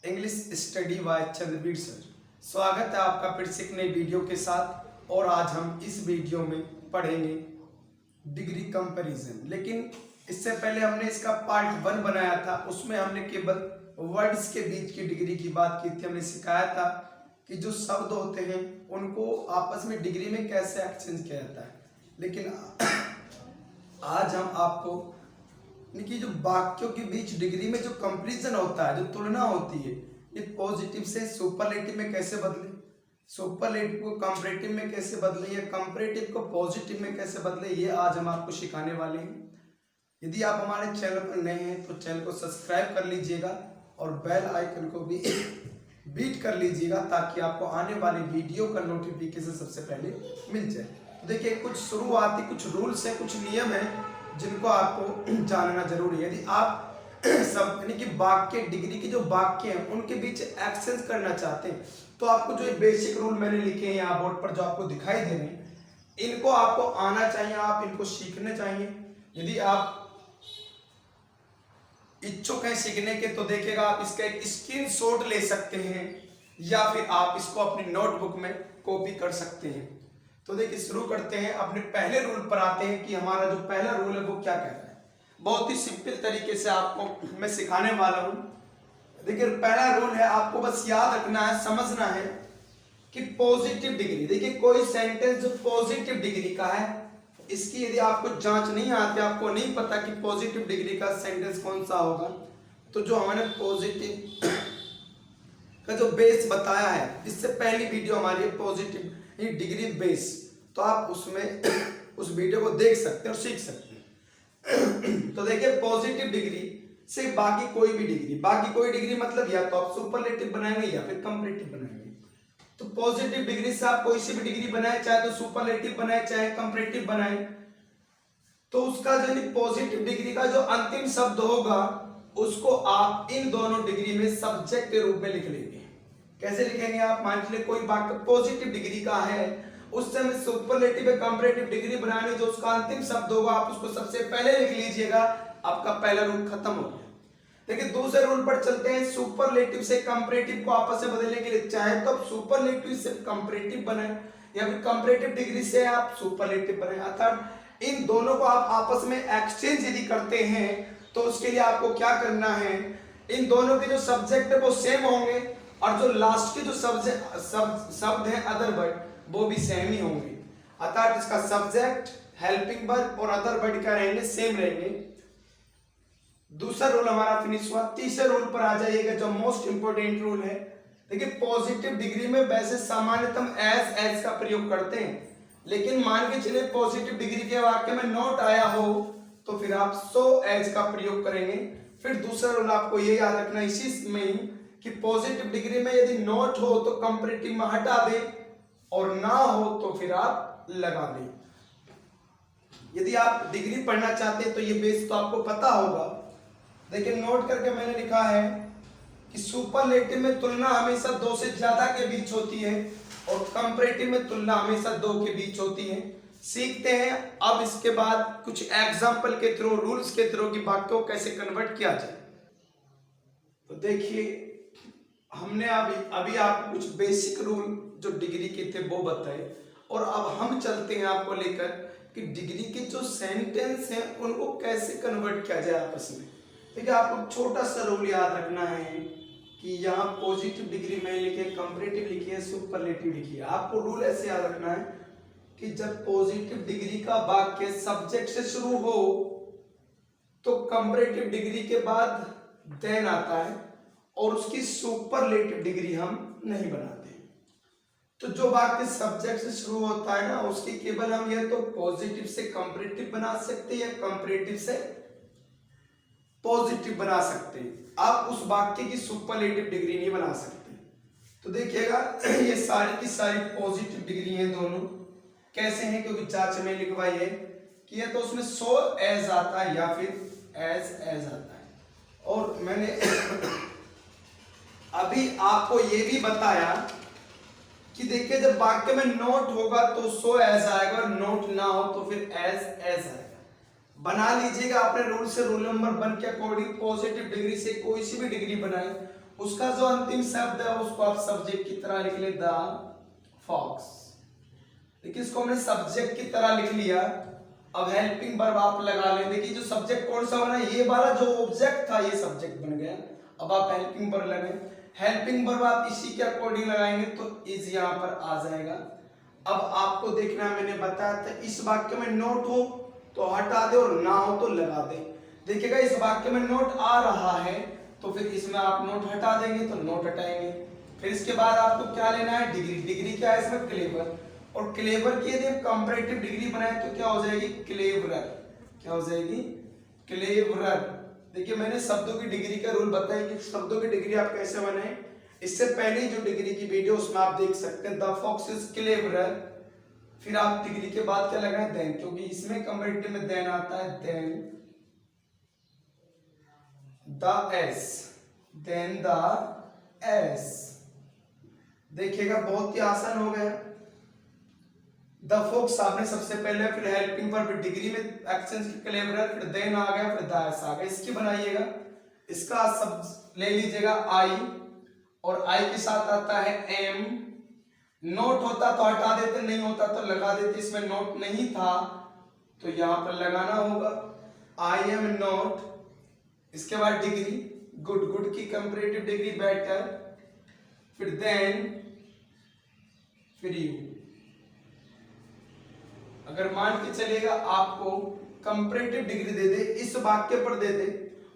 English study bye Chandraveer sir. स्वागत है आपका फिर से एक नई वीडियो के साथ। और आज हम इस वीडियो में पढ़ेंगे डिग्री कंपैरिजन। लेकिन इससे पहले हमने इसका पार्ट 1 बनाया था, उसमें हमने केवल वर्ड्स के बीच की डिग्री की बात की थी। हमने सिखाया था कि जो शब्द होते हैं उनको आपस में डिग्री में कैसे एक्सचेंज किया जाता है। लेकिन आज हम आपको कि जो वाक्यों के बीच डिग्री में जो कंपैरिजन होता है, जो तुलना होती है, ये पॉजिटिव से सुपरलेटिव में कैसे बदले, सुपरलेटिव को कंपैरेटिव में कैसे बदले, या कंपैरेटिव को पॉजिटिव में कैसे बदले, ये आज हम आपको सिखाने वाले हैं। यदि आप हमारे चैनल पर नए हैं तो चैनल को सब्सक्राइब कर लीजिएगा और बेल आइकन को भी बीट कर लीजिएगा ताकि आपको आने वाले वीडियो का नोटिफिकेशन सबसे पहले मिल जाए। तो देखिए, कुछ शुरुआती कुछ रूल्स हैं, कुछ नियम हैं जिनको आपको जानना जरूरी है। यदि आप सब यानी कि वाक्य डिग्री के जो वाक्य हैं उनके बीच एक्सचेंज करना चाहते हैं तो आपको जो ये बेसिक रूल मैंने लिखे हैं यहाँ बोर्ड पर जो आपको दिखाई दे रहे हैं, इनको आपको आना चाहिए, आप इनको सीखने चाहिए। यदि आप इच्छुक हैं सीखने के तो देखिएगा, आप इसका एक स्क्रीनशॉट ले सकते हैं या फिर आप इसको अपनी नोटबुक में कॉपी कर सकते हैं। तो देखिए, शुरू करते हैं। अपने पहले रूल पर आते हैं कि हमारा जो पहला रूल है वो क्या कहता है। बहुत ही सिंपल तरीके से आपको मैं सिखाने वाला हूं। देखिए, पहला रूल है, आपको बस याद रखना है, समझना है कि पॉजिटिव डिग्री। देखिए, कोई सेंटेंस जो पॉजिटिव डिग्री का है, इसकी यदि आपको जांच नहीं आती, आपको नहीं पता कि पॉजिटिव डिग्री का सेंटेंस कौन सा होगा, तो जो हमने पॉजिटिव का जो बेस बताया है, इससे पहली वीडियो हमारी पॉजिटिव डिग्री बेस, तो आप उसमें उस वीडियो को देख सकते हैं और सीख सकते हैं। तो देखिए, पॉजिटिव डिग्री से बाकी कोई भी डिग्री, बाकी कोई डिग्री मतलब या तो आप सुपरलेटिव बनाएंगे या फिर कंपैरेटिव बनाएंगे। तो पॉजिटिव डिग्री से आप कोई सी भी डिग्री बनाए, चाहे तो सुपरलेटिव बनाए चाहे कंपैरेटिव बनाए, तो उसका जो पॉजिटिव डिग्री का जो अंतिम शब्द होगा उसको आप इन दोनों डिग्री में सब्जेक्ट के रूप में लिख लेंगे। कैसे लिखेंगे आप? मान लीजिए कोई वाक्य पॉजिटिव डिग्री का है, उससे हमें सुपरलेटिव या कंपैरेटिव डिग्री बनाने, जो उसका अंतिम शब्द होगा आप उसको सबसे पहले लिख लीजिएगा। आपका पहला रूल खत्म हो गया। देखिए, दूसरे रूल पर चलते हैं। सुपरलेटिव से कंपैरेटिव को आपस में बदलने के लिए चाहे तो आप सुपरलेटिव से कंपैरेटिव बनाए या फिर कंपैरेटिव डिग्री से आप सुपरलेटिव बनाए, अर्थात इन दोनों को आप आपस में एक्सचेंज यदि करते हैं तो उसके लिए आपको क्या करना है, इन दोनों के जो सब्जेक्ट है वो सेम होंगे और जो लास्ट के जो शब्द है अदर वर्ड, वो भी सेम ही होंगे। अर्थात इसका सब्जेक्ट, हेल्पिंग वर्ब और अदर वर्ड क्या रहेंगे? सेम रहेंगे। दूसरा रूल हमारा फिनिश हुआ। तीसरे रूल पर आ जाइएगा, जो मोस्ट इंपोर्टेंट रूल है। देखिए, पॉजिटिव डिग्री में वैसे सामान्यतम एज का प्रयोग करते हैं, लेकिन मान के चलिए पॉजिटिव डिग्री के वाक्य में नॉट आया हो तो फिर आप सो एज का प्रयोग करेंगे। फिर दूसरा रूल आपको ये याद रखना इसी में कि पॉजिटिव डिग्री में यदि नॉट हो तो कंपैरेटिव में हटा दें और ना हो तो फिर आप लगा दें। यदि आप डिग्री पढ़ना चाहते हैं तो ये बेस तो आपको पता होगा। देखिए, नोट करके मैंने लिखा है कि सुपरलेटिव में तुलना हमेशा 2 से ज्यादा के बीच होती है और कंपैरेटिव में तुलना हमेशा 2 के बीच होती है। सीखते हैं अब इसके बाद कुछ एग्जाम्पल के थ्रू, रूल्स के थ्रू कि वाक्यों को कैसे कन्वर्ट किया जाए। तो देखिए, हमने अभी आपको कुछ बेसिक रूल जो डिग्री के थे वो बताए और अब हम चलते हैं आपको लेकर कि डिग्री के जो सेंटेंस हैं उनको कैसे कन्वर्ट किया जाए आपस में। देखिए, आपको छोटा सा रूल याद रखना है कि यहाँ पॉजिटिव डिग्री में लिखे, कंपैरेटिव लिखिए, सुपरलेटिव लिखिए। आपको रूल ऐसे याद रखना है कि जब पॉजिटिव डिग्री का वाक्य सब्जेक्ट से शुरू हो तो कंपैरेटिव डिग्री के बाद देन आता है और उसकी सुपरलेटिव डिग्री हम नहीं बनाते। तो जो वाक्य सब्जेक्ट से शुरू होता है ना, उसकी केवल हम या तो पॉजिटिव से कंपैरेटिव बना सकते हैं या कंपैरेटिव से पॉजिटिव बना सकते हैं। आप उस वाक्य की सुपरलेटिव डिग्री नहीं बना सकते। तो देखिएगा, ये सारी की सारी पॉजिटिव डिग्री हैं दोनों। कैसे हैं? क्योंकि जांच में लिखवाई है कि या तो उसमें सो एज आता है या फिर एज आता है। और मैंने अभी आपको ये भी बताया कि देखिए, जब वाक्य में नोट होगा तो सो एज आएगा और नोट ना हो तो फिर एज आएगा। बना लीजिएगा अपने रूल से, रूल नंबर 1 के अकॉर्डिंग पॉजिटिव डिग्री से कोई सी भी डिग्री बनाए उसका जो अंतिम शब्द है उसको आप सब्जेक्ट की तरह लिख ले, द फॉक्स। देखिए इसको हमने सब्जेक्ट की तरह लिख लिया। अब हेल्पिंग वर्ब आप लगा लें। देखिए जो सब्जेक्ट कौन सा बना, ये वाला जो ऑब्जेक्ट था ये सब्जेक्ट बन गया। अब आप हेल्पिंग वर्ब लगाएं। हेल्पिंग वर्ब आप इसी के अकॉर्डिंग लगाएंगे तो इज यहाँ पर आ जाएगा। अब आपको देखना, मैंने बताया था इस वाक्य में नोट हो तो हटा दे और ना हो तो लगा दे। देखिएगा इस वाक्य में नोट आ रहा है तो फिर इसमें आप नोट हटा देंगे तो नोट हटाएंगे। फिर इसके बाद आपको क्या लेना है, डिग्री। डिग्री क्या है इसमें, क्लेवर। और क्लेवर की यदि कंपैरेटिव डिग्री बनाए तो क्या हो जाएगी, क्लेवरर। क्या हो जाएगी, क्लेवरर। देखिए मैंने शब्दों की डिग्री का रूल बताया कि शब्दों की डिग्री आप कैसे बनाए। इससे पहले जो डिग्री की वीडियो उसमें आप देख सकते हैं, द फॉक्स इज क्लेवरर। फिर आप डिग्री के बाद क्या लगाएं, देन, क्योंकि इसमें कंपैरेटिव में देन आता है, than the S, than the S. देखिएगा बहुत ही आसान हो गया। द फॉक्स आपने सबसे पहले, फिर हेल्पिंग वर्ब, डिग्री में एक्शन की क्लेवरर, फिर देन आ गया, फिर द एस आ गया। इसकी बनाइएगा। इसका सब ले लीजिएगा आई, और आई के साथ आता है एम। नोट होता तो हटा देते, नहीं होता तो लगा देते। इसमें नोट नहीं था तो यहां पर लगाना होगा, आई एम नोट। इसके बाद डिग्री, गुड, गुड की कंपैरेटिव डिग्री बेटर, फिर देन, फिर यू। अगर मान के चलेगा आपको कंपैरेटिव डिग्री दे दे, इस वाक्य पर दे दे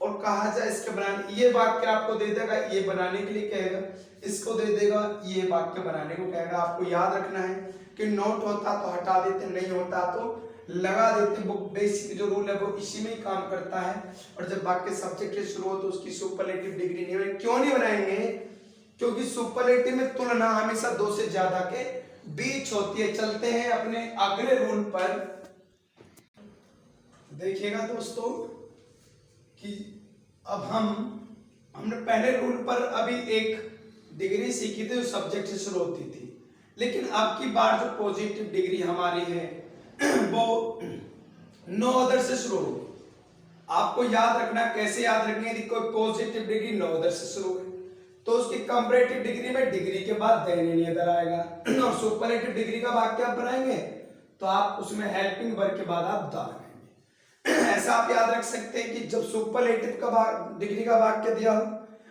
और कहा जाए इसके बनाने, ये वाक्य आपको दे देगा, ये बनाने के लिए कहेगा, इसको दे देगा, ये वाक्य बनाने को कहेगा। आपको याद रखना है कि नोट होता तो हटा देते, नहीं होता तो लगा देते। वो बेसिक जो रूल है वो इसी में ही काम करता है। और जब वाक्य सब्जेक्ट से शुरू हो तो उसकी सुपरलेटिव डिग्री नहीं बनाएंगे। क्यों नहीं बनाएंगे, क्योंकि सुपरलेटिव में तुलना हमेशा दो से ज्यादा के बीच होती है। चलते हैं अपने अगले रूल पर। देखिएगा दोस्तों कि अब हमने पहले रूल पर अभी एक डिग्री सीखी थी जो सब्जेक्ट से शुरू होती थी, लेकिन अब की बार जो पॉजिटिव डिग्री हमारी है वो नो अदर से शुरू होगी। आपको याद रखना, कैसे याद रखनी है, कोई पॉजिटिव डिग्री नो अदर से शुरू है तो उसकी कंपैरेटिव डिग्री में डिग्री के बाद देन एनी अदर आएगा। और सुपरलेटिव डिग्री का वाक्य आप बनाएंगे तो आप उसमें हेल्पिंग वर्ब के बाद आप द लगाएंगे। ऐसा आप याद रख सकते हैं कि जब सुपरलेटिव का डिग्री का वाक्य दिया हो,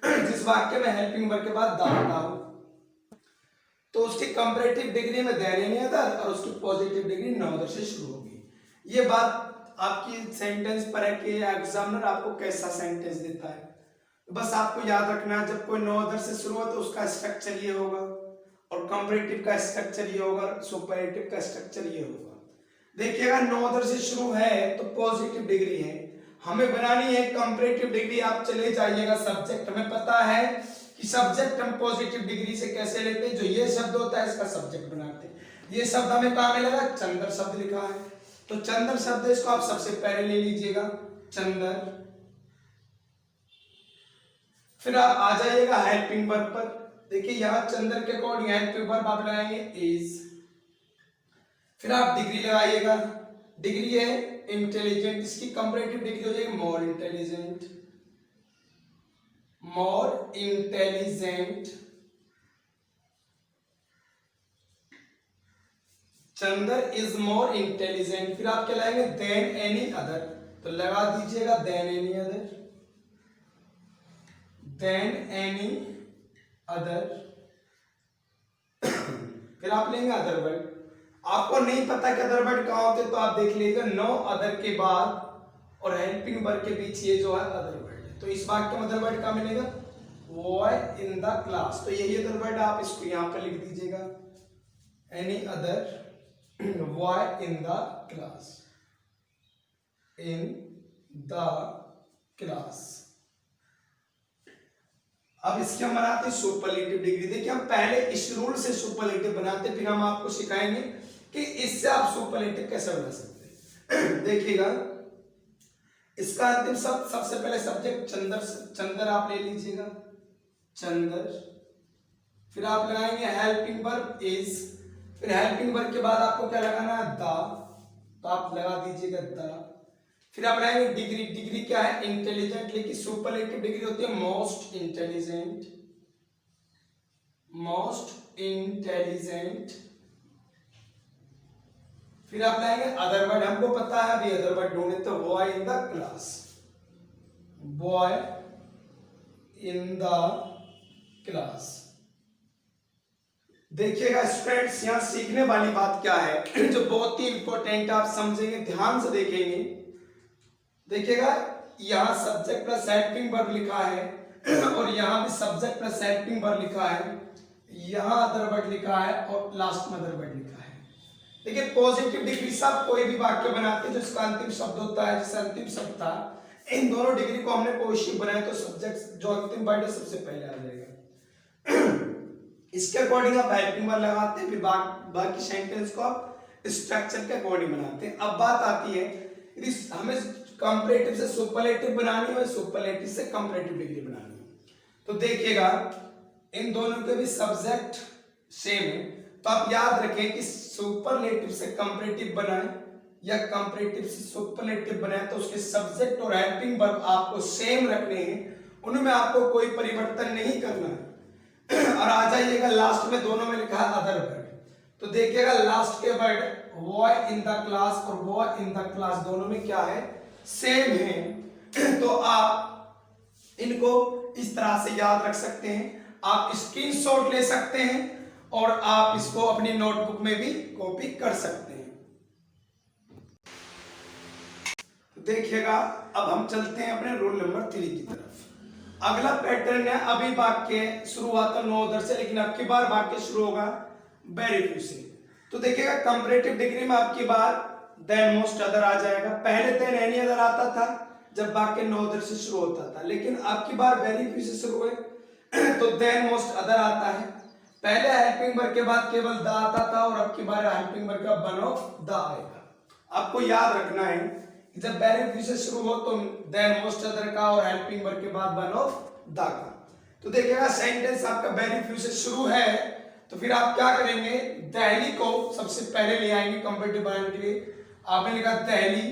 जिस वाक्य में हेल्पिंग वर्ब के बाद द आता हो, तो उसकी कंपैरेटिव डिग्री में देन एनी अदर और उसकी पॉजिटिव डिग्री नो अदर से शुरू होगी। ये बात आपकी सेंटेंस पर है कि एग्जामिनर आपको कैसा सेंटेंस देता है। बस आपको याद रखना है, जब कोई नो अदर से शुरू हो तो उसका स्ट्रक्चर ये होगा, और कंपैरेटिव का स्ट्रक्चर ये होगा, सुपरलेटिव का स्ट्रक्चर ये होगा। देखिएगा नो अदर से शुरू है तो पॉजिटिव डिग्री है, हमें बनानी है कंपैरेटिव डिग्री। आप चले जाइएगा सब्जेक्ट, हमें पता है कि सब्जेक्ट हम पॉजिटिव डिग्री से कैसे लेते हैं। जो ये शब्द होता है इसका सब्जेक्ट बनाते हैं। ये शब्द हमें कहाँ मिलेगा, चंदर शब्द लिखा है तो चंदर शब्द इसको आप सबसे पहले ले लीजिएगा, चंदर। फिर आप आ जाइएगा हेल्पिंग वर्ब पर। देखिए यहां चंदर के अकॉर्डिंग हेल्पिंग वर्ब आप लगाएंगे इज। फिर आप डिग्री लगाइएगा, डिग्री है इंटेलिजेंट, इसकी कंपैरेटिव डिग्री हो जाएगी more intelligent, more intelligent. Chandar is more intelligent. फिर आप क्या लगाएंगे, देन एनी अदर, तो लगा दीजिएगा than any other, than any other. फिर आप लेंगे अदर वर्ड। आपको नहीं पता कि अदर वर्ड कहां होते तो आप देख लीजिएगा, नो अदर के बाद और हेल्पिंग वर्ब के बीच ये जो है अदर वर्ड है। तो इस वाक्य में अदर वर्ड कहां मिलेगा, बॉय इन द क्लास, तो यही अदर वर्ड आप इसको यहां पर लिख दीजिएगा, any other boy in the class, in the class. अब इसके हम बनाते हैं सुपरलेटिव डिग्री। देखिए हम पहले इस रूल से सुपरलेटिव बनाते, फिर हम आपको सिखाएंगे कि इससे आप सुपरलेटिव कैसे बना सकते हैं। देखिएगा इसका अंतिम शब्द, सबसे पहले सब्जेक्ट चंदर, चंदर आप ले लीजिएगा, चंदर। फिर आप लगाएंगे हेल्पिंग वर्ब इज। फिर हेल्पिंग वर्ब के बाद आपको क्या लगाना है, द, तो आप लगा दीजिएगा द। फिर आप लाएंगे डिग्री, डिग्री क्या है इंटेलिजेंटली की सुपरलेटिव डिग्री होती है मोस्ट इंटेलिजेंट, मोस्ट इंटेलिजेंट। फिर आप लाएंगे अदर वर्ड, हमको पता है अभी अदर वर्ड ढूंढे तो boy in the class, boy in the class. देखिएगा स्टूडेंट्स यहां सीखने वाली बात क्या है जो बहुत ही इंपॉर्टेंट आप समझेंगे, ध्यान से देखेंगे। देखिएगा यहां सब्जेक्ट प्लस हेल्पिंग वर्ब लिखा है और यहां भी सब्जेक्ट प्लस हेल्पिंग वर्ब लिखा है, यहां अदर वर्ड लिखा है और लास्ट में अदर वर्ड लिखा है। देखिए पॉजिटिव डिग्री से आप कोई भी वाक्य बनाते हैं जो इसका अंतिम शब्द होता है, जैसे अंतिम शब्द था, इन दोनों डिग्री को हमने पॉजिटिव बनाया तो सब्जेक्ट जो अंतिम वर्ड है सबसे पहले आ जाएगा। इसके अकॉर्डिंग आप हेल्पिंग वर्ब लगाते हैं, फिर बाकी सेंटेंस को आप स्ट्रक्चर के अकॉर्डिंग बनाते हैं। अब बात आती है यदि हमें कंपैरेटिव से सुपरलेटिव बनानी हो, सुपरलेटिव से कंपैरेटिव डिग्री बनानी हो, तो देखिएगा इन दोनों के भी सब्जेक्ट सेम है, तो आप याद रखें कि सुपरलेटिव से कंपैरेटिव बनाएं या कंपैरेटिव से सुपरलेटिव बनाएं तो उसके सब्जेक्ट और हेल्पिंग वर्ब आपको सेम रखने हैं, उनमें आपको कोई परिवर्तन नहीं करना है। और आ जाइएगा लास्ट में, दोनों में लिखा है अदर वर्ड, तो देखिएगा लास्ट के word boy in the class और बॉय इन द क्लास दोनों में क्या है सेम है। तो आप इनको इस तरह से याद रख सकते हैं, आप स्क्रीनशॉट ले सकते हैं और आप इसको अपनी नोटबुक में भी कॉपी कर सकते हैं। तो देखिएगा अब हम चलते हैं अपने रूल नंबर 3 की तरफ। अगला पैटर्न है, अभी वाक्य शुरू हुआ था नो अदर से, लेकिन अब की बार वाक्य शुरू होगा वेरी फ्यू से। तो देखिएगा कंपैरेटिव डिग्री में आपकी बार देन मोस्ट अदर आ जाएगा, पहले देन एनी अदर आता था जब वाक्य नो अदर से शुरू होता था, लेकिन आपकी बार वेरी फ्यू से शुरू हुए तो देन मोस्ट अदर आता है। पहले हेल्पिंग वर्ब के बाद केवल द आता था और अब की बार हेल्पिंग वर्ब का वन ऑफ द आएगा। आपको याद रखना है जब वेरी फ्यू से शुरू हो तो देन मोस्ट अदर का और हेल्पिंग वर्ब के बाद वन ऑफ द का। तो देखिएगा सेंटेंस आपका वेरी फ्यू से शुरू है तो फिर आप क्या करेंगे, दहली को सबसे पहले ले आएंगे कंपैरेटिव बनाने के लिए। आपने लिखा दहली,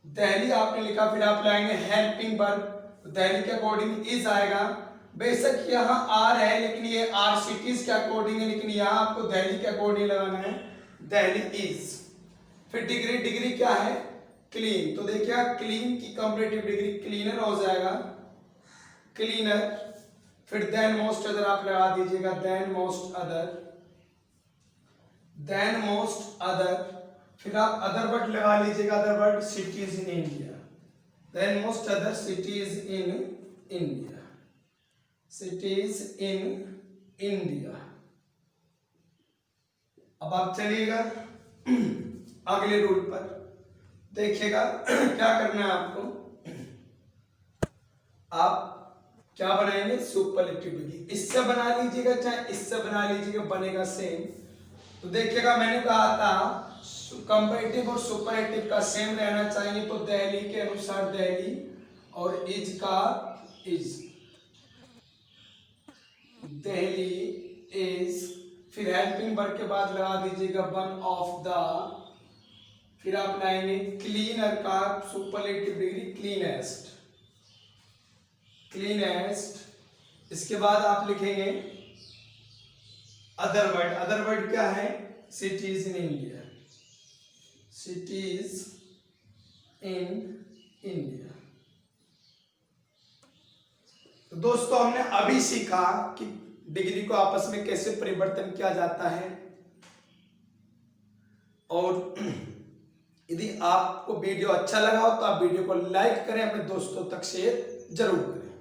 दहली आपने लिखा, फिर आप लाएंगे हेल्पिंग वर्ब, तो दहली के अकॉर्डिंग इज आएगा। बेशक यहाँ आर है लेकिन ये आर सिटीज के अकॉर्डिंग है, लेकिन यहाँ आपको दहली के अकॉर्डिंग लगाना है, दहली इज। फिर डिग्री, डिग्री क्या है क्लीन, तो देखिए क्लीन की कंपैरेटिव डिग्री क्लीनर हो जाएगा, क्लीनर। फिर देन मोस्ट अदर आप लगा दीजिएगा, than most other, than most other. फिर आप अदर वर्ड लगा लीजिएगा, other word cities in India, than most other cities in India, cities in India. अब आप चलिएगा अगले रूल पर, देखिएगा क्या करना है आपको, आप क्या बनाएंगे सुपरलेटिव डिग्री, इससे बना लीजिएगा चाहे इससे बना लीजिएगा, बनेगा सेम। तो देखिएगा मैंने कहा था कंपैरेटिव और सुपरलेटिव का सेम रहना चाहिए, तो दहली के अनुसार दहली और इज का इज, दहली इज। फिर हेल्पिंग वर्ब के बाद लगा दीजिएगा वन ऑफ द, फिर आप लाएंगे क्लीनर का सुपरलेटिव डिग्री क्लीनेस्ट, क्लीनेस्ट। इसके बाद आप लिखेंगे अदर वर्ड, अदर वर्ड क्या है cities in India, cities in India. तो दोस्तों हमने अभी सीखा कि डिग्री को आपस में कैसे परिवर्तन किया जाता है, और यदि आपको वीडियो अच्छा लगा हो तो आप वीडियो को लाइक करें, अपने दोस्तों तक शेयर जरूर करें।